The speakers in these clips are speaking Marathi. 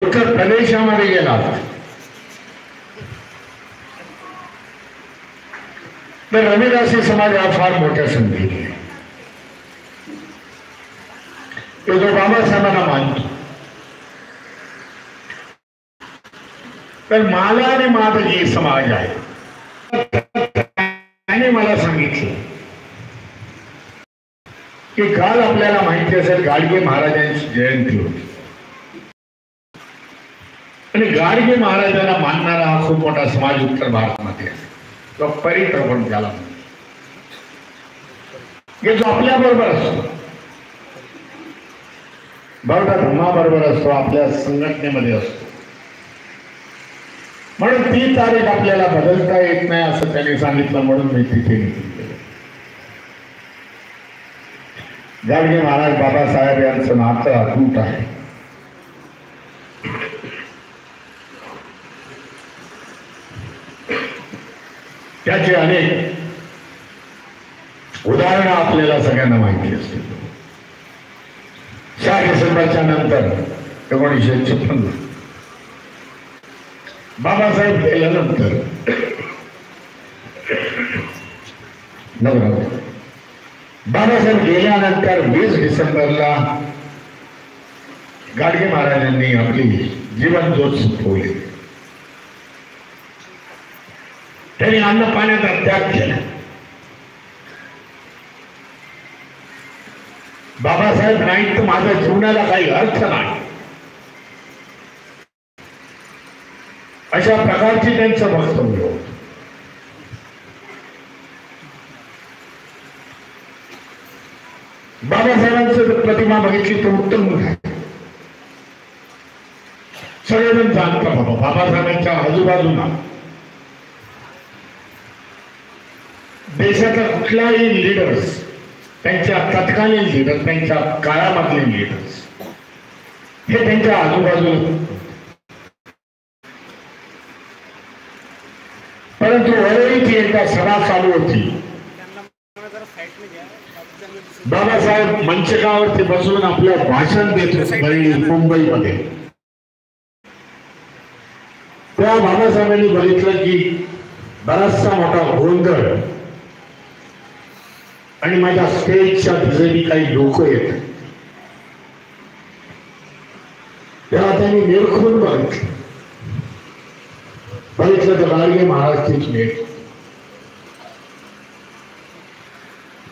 उत्तर प्रदेशामध्ये गेलात तर रविदासी समाज हा फार मोठ्या संधीत आहे. तो जो बाबासाहेबांना मानतो. तर माला आणि मादगी समाज आहे. त्याने मला सांगितलं की काल आपल्याला माहिती असेल गाडगे महाराजांची जयंती होती आणि गाडगे महाराजांना मानणारा हा खूप मोठा समाज उत्तर भारतामध्ये आहे. तो परिक्रमण त्याला जो आपल्या बरोबर असतो, बौद्ध धर्माबरोबर असतो, आपल्या संघटनेमध्ये असतो. म्हणून ती तारीख आपल्याला बदलता येत नाही असं त्यांनी सांगितलं. म्हणून मी तिथे निघून गेलो. गाडगे महाराज बाबासाहेब यांचं नातं अतूट आहे. त्याचे अनेक उदाहरणं आपल्याला सगळ्यांना माहिती असतील. 6 डिसेंबरच्या नंतर 1956 बाबासाहेब गेल्यानंतर बाबासाहेब गेल्यानंतर 20 डिसेंबरला गाडगे महाराजांनी आपली जीवन ज्योत संपवली. त्यांनी अन्न पाण्याचा त्याग केला. बाबासाहेब नाही तर माझ्या जीवनाला काही अर्थ नाही अशा प्रकारची त्यांचं वक्तव्य होतं. बाबासाहेबांचं प्रतिमा बघितली तर उत्तम आहे. सगळेजण जाणता बाबासाहेबांच्या आजूबाजूला देशाचा कुठलाही लीडर्स, त्यांच्या तत्कालीन लीडर, त्यांच्या काळामधले लीडर्स हे त्यांच्या आजूबाजूला. परंतु वरळीची एकदा सभा चालू होती. बाबासाहेब मंचकावरती बसून आपलं भाषण देत होते मुंबईमध्ये. तेव्हा बाबासाहेबांनी बघितलं की बराचसा मोठा गोंधळ आणि माझ्या स्टेजच्या दिशेने काही लोक येत. तेव्हा त्यांनी निरखून बघितलं तर गाडगे महाराजचीच भेट.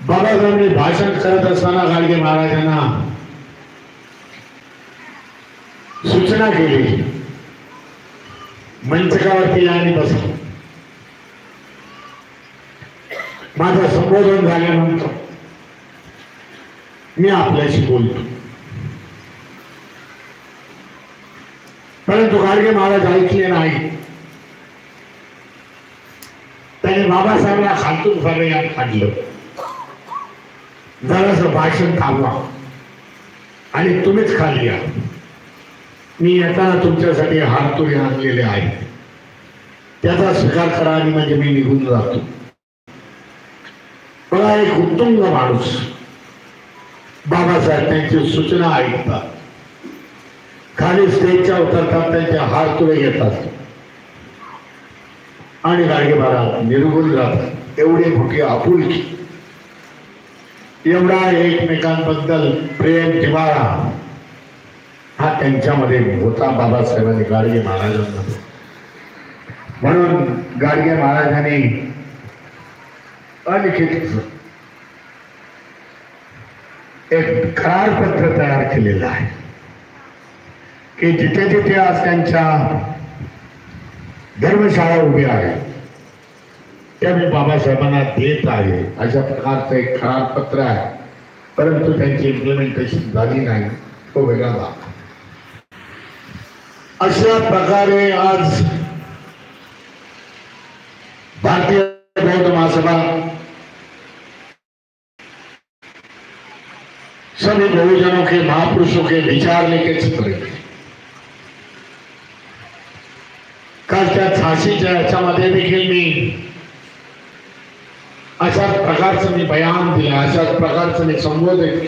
बाबासाहेबांनी भाषण करत असताना गाडगे महाराजांना सूचना केली, मंचकावरती या आणि बसा. माझं संबोधन झाल्यानंतर मी आपल्याशी बोलतो. परंतु गाडगे महाराज ऐकले नाही. त्याने बाबासाहेबांना खालतून फर्याद काढलं, जरासं भाषण थांबवा आणि तुम्हीच खाली या. मी येताना तुमच्यासाठी हातोरी आणलेले आहे, त्याचा स्वीकार करा आणि म्हणजे मी निघून जातो. मला एक उत्तुंग माणूस बाबासाहेब त्यांची सूचना ऐकतात, खाली स्टेजच्या उतरतात, त्यांचे हात तुळे घेतात आणि गाडगे महाराज निघून जातात. एवढी मोठी आपुलकी, एवढा एकमेकांबद्दल प्रेम जिव्हाळा हा त्यांच्यामध्ये होता बाबासाहेबांनी गाडगे महाराजांना. म्हणून गाडगे महाराजांनी अलिखित एक करारपत्र तयार केलेलं आहे की जिथे जिथे आज त्यांच्या धर्मशाळा उभ्या आहे त्या मी बाबासाहेबांना देत आहे. अशा प्रकारचं एक करारपत्र आहे. परंतु त्यांची इम्प्लिमेंटेशन झाली नाही, तो वेगळा भाग. अशा प्रकारे आज भारतीय बौद्ध महासभा सभी बहुजनों के, महापुरुषों के विचार लेके चल रही है. काल त्या झाशीच्या याच्यामध्ये देखील मी अशा प्रकारचं मी बयान दिलं, अशा प्रकारचं मी संबोधन